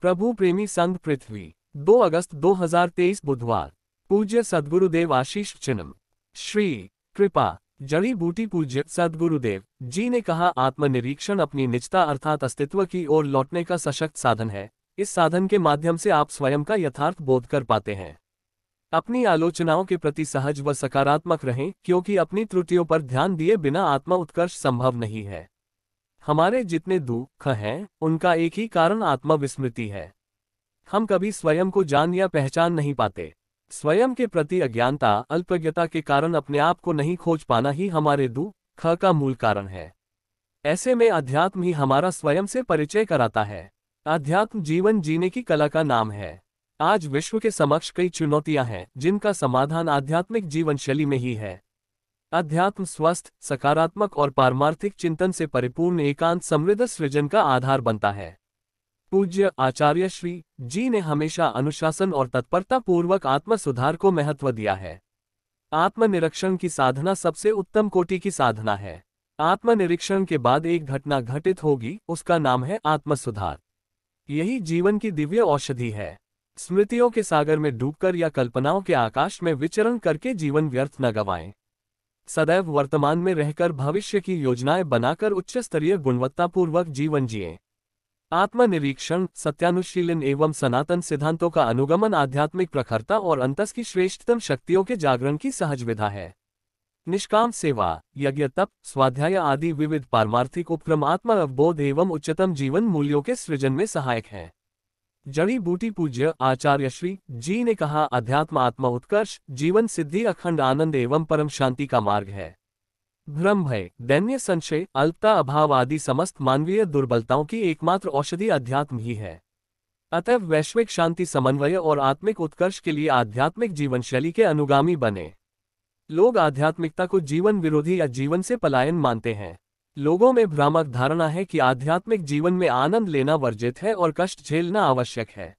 प्रभु प्रेमी संघ पृथ्वी 2 अगस्त 2023 बुधवार। पूज्य सद्गुरुदेव आशीष चिन्ह श्री कृपा जड़ी बूटी। पूज्य सद्गुरुदेव जी ने कहा, आत्मनिरीक्षण अपनी निजता अर्थात अस्तित्व की ओर लौटने का सशक्त साधन है। इस साधन के माध्यम से आप स्वयं का यथार्थ बोध कर पाते हैं। अपनी आलोचनाओं के प्रति सहज व सकारात्मक रहें, क्योंकि अपनी त्रुटियों पर ध्यान दिए बिना आत्म उत्कर्ष संभव नहीं है। हमारे जितने दुख हैं, उनका एक ही कारण आत्मविस्मृति है। हम कभी स्वयं को जान या पहचान नहीं पाते। स्वयं के प्रति अज्ञानता, अल्पज्ञता के कारण अपने आप को नहीं खोज पाना ही हमारे दुख का मूल कारण है। ऐसे में अध्यात्म ही हमारा स्वयं से परिचय कराता है। अध्यात्म जीवन जीने की कला का नाम है। आज विश्व के समक्ष कई चुनौतियां हैं, जिनका समाधान आध्यात्मिक जीवन शैली में ही है। अध्यात्म स्वस्थ, सकारात्मक और पारमार्थिक चिंतन से परिपूर्ण एकांत समृद्ध सृजन का आधार बनता है। पूज्य आचार्य श्री जी ने हमेशा अनुशासन और तत्परता पूर्वक आत्म सुधार को महत्व दिया है। आत्मनिरीक्षण की साधना सबसे उत्तम कोटि की साधना है। आत्मनिरीक्षण के बाद एक घटना घटित होगी, उसका नाम है आत्मसुधार। यही जीवन की दिव्य औषधि है। स्मृतियों के सागर में डूबकर या कल्पनाओं के आकाश में विचरण करके जीवन व्यर्थ न गंवाएं। सदैव वर्तमान में रहकर भविष्य की योजनाएं बनाकर उच्च स्तरीय गुणवत्तापूर्वक जीवन जिएं। आत्मनिरीक्षण, सत्यानुशीलन एवं सनातन सिद्धांतों का अनुगमन आध्यात्मिक प्रखरता और अंतस की श्रेष्ठतम शक्तियों के जागरण की सहज विधा है। निष्काम सेवा, यज्ञ, तप, स्वाध्याय आदि विविध पारमार्थिक उपक्रम आत्म अवबोध एवं उच्चतम जीवन मूल्यों के सृजन में सहायक हैं। जड़ी बूटी। पूज्य आचार्य श्री जी ने कहा, अध्यात्म आत्मा उत्कर्ष, जीवन सिद्धि, अखंड आनंद एवं परम शांति का मार्ग है। भ्रम, भय, दैन्य, संशय, अल्पता, अभाव आदि समस्त मानवीय दुर्बलताओं की एकमात्र औषधि अध्यात्म ही है। अतएव वैश्विक शांति, समन्वय और आत्मिक उत्कर्ष के लिए आध्यात्मिक जीवन शैली के अनुगामी बने। लोग आध्यात्मिकता को जीवन विरोधी या जीवन से पलायन मानते हैं। लोगों में भ्रामक धारणा है कि आध्यात्मिक जीवन में आनंद लेना वर्जित है और कष्ट झेलना आवश्यक है,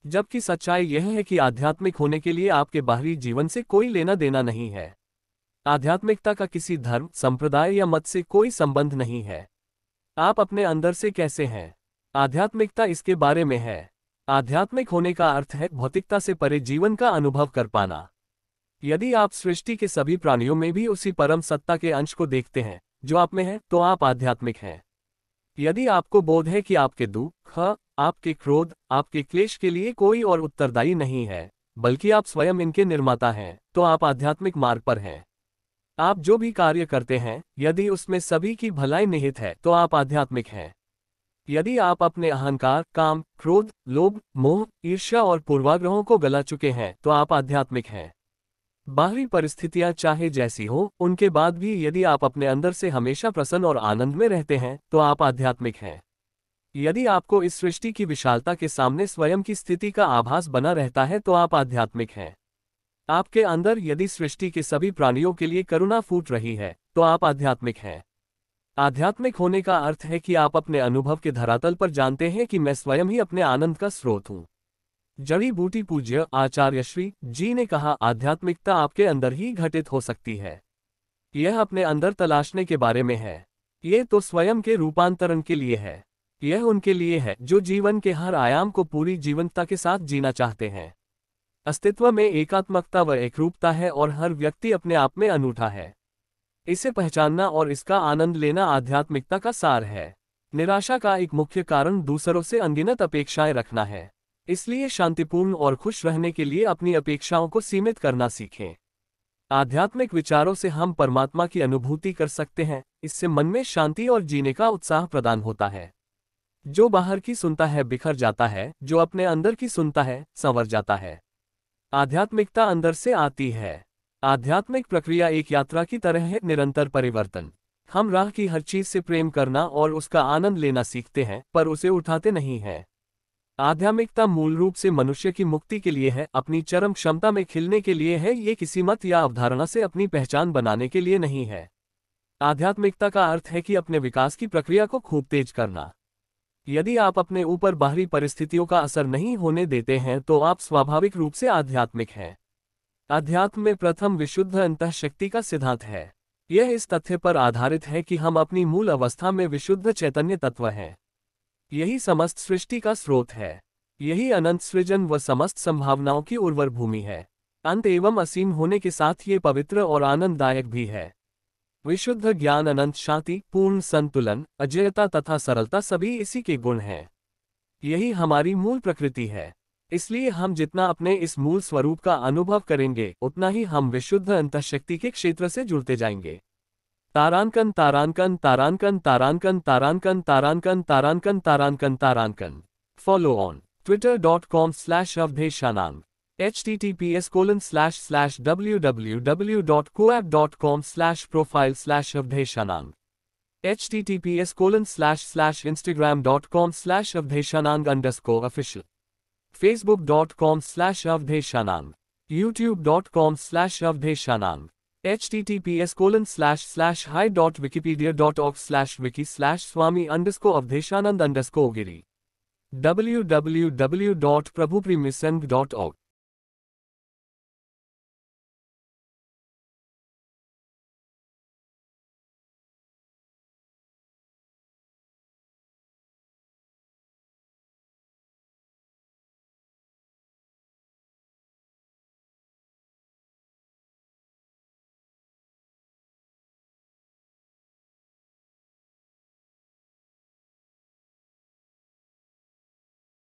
जबकि सच्चाई यह है कि आध्यात्मिक होने के लिए आपके बाहरी जीवन से कोई लेना देना नहीं है। आध्यात्मिकता का किसी धर्म, संप्रदाय या मत से कोई संबंध नहीं है। आप अपने अंदर से कैसे हैं, आध्यात्मिकता इसके बारे में है। आध्यात्मिक होने का अर्थ है भौतिकता से परे जीवन का अनुभव कर पाना। यदि आप सृष्टि के सभी प्राणियों में भी उसी परम सत्ता के अंश को देखते हैं जो आप में है, तो आप आध्यात्मिक हैं। यदि आपको बोध है कि आपके दुख, आपके क्रोध, आपके क्लेश के लिए कोई और उत्तरदायी नहीं है, बल्कि आप स्वयं इनके निर्माता हैं, तो आप आध्यात्मिक मार्ग पर हैं। आप जो भी कार्य करते हैं, यदि उसमें सभी की भलाई निहित है, तो आप आध्यात्मिक हैं। यदि आप अपने अहंकार, काम, क्रोध, लोभ, मोह, ईर्ष्या और पूर्वाग्रहों को गला चुके हैं, तो आप आध्यात्मिक हैं। बाहरी परिस्थितियां चाहे जैसी हो, उनके बाद भी यदि आप अपने अंदर से हमेशा प्रसन्न और आनंद में रहते हैं, तो आप आध्यात्मिक हैं। यदि आपको इस सृष्टि की विशालता के सामने स्वयं की स्थिति का आभास बना रहता है, तो आप आध्यात्मिक हैं। आपके अंदर यदि सृष्टि के सभी प्राणियों के लिए करुणा फूट रही है, तो आप आध्यात्मिक हैं। आध्यात्मिक होने का अर्थ है कि आप अपने अनुभव के धरातल पर जानते हैं कि मैं स्वयं ही अपने आनंद का स्रोत हूँ। जड़ी बूटी। पूज्य आचार्य श्री जी ने कहा, आध्यात्मिकता आपके अंदर ही घटित हो सकती है। यह अपने अंदर तलाशने के बारे में है। यह तो स्वयं के रूपांतरण के लिए है। यह उनके लिए है जो जीवन के हर आयाम को पूरी जीवंतता के साथ जीना चाहते हैं। अस्तित्व में एकात्मकता व एकरूपता है और हर व्यक्ति अपने आप में अनूठा है। इसे पहचानना और इसका आनंद लेना आध्यात्मिकता का सार है। निराशा का एक मुख्य कारण दूसरों से अनगिनत अपेक्षाएं रखना है। इसलिए शांतिपूर्ण और खुश रहने के लिए अपनी अपेक्षाओं को सीमित करना सीखें। आध्यात्मिक विचारों से हम परमात्मा की अनुभूति कर सकते हैं। इससे मन में शांति और जीने का उत्साह प्रदान होता है। जो बाहर की सुनता है बिखर जाता है, जो अपने अंदर की सुनता है संवर जाता है। आध्यात्मिकता अंदर से आती है। आध्यात्मिक प्रक्रिया एक यात्रा की तरह है, निरंतर परिवर्तन। हम राह की हर चीज से प्रेम करना और उसका आनंद लेना सीखते हैं, पर उसे उठाते नहीं हैं। आध्यात्मिकता मूल रूप से मनुष्य की मुक्ति के लिए है, अपनी चरम क्षमता में खिलने के लिए है। ये किसी मत या अवधारणा से अपनी पहचान बनाने के लिए नहीं है। आध्यात्मिकता का अर्थ है कि अपने विकास की प्रक्रिया को खूब तेज करना। यदि आप अपने ऊपर बाहरी परिस्थितियों का असर नहीं होने देते हैं, तो आप स्वाभाविक रूप से आध्यात्मिक हैं। अध्यात्म में प्रथम विशुद्ध अंतःशक्ति का सिद्धांत है। यह इस तथ्य पर आधारित है कि हम अपनी मूल अवस्था में विशुद्ध चैतन्य तत्व हैं। यही समस्त सृष्टि का स्रोत है। यही अनंत सृजन व समस्त संभावनाओं की उर्वर भूमि है। अंत एवं असीम होने के साथ ये पवित्र और आनंददायक भी है। विशुद्ध ज्ञान, अनंत शांति, पूर्ण संतुलन, अजेयता तथा सरलता सभी इसी के गुण हैं। यही हमारी मूल प्रकृति है। इसलिए हम जितना अपने इस मूल स्वरूप का अनुभव करेंगे, उतना ही हम विशुद्ध अंतःशक्ति के क्षेत्र से जुड़ते जाएंगे। तारांकन तारांकन तारांकन तारांकन तारांकन तारांकन तारांकन तारांकन तारांकन। Follow on twitter.com/avdeshanang, https://www.coap.com/profile/avdeshanang, https://instagram.com/avdeshanang_official, facebook.com/avdeshanang, youtube.com/avdeshanang, https://hi.wikipedia.org/wiki/swami_avdeshanand_giri, www.prabhupremisang.org।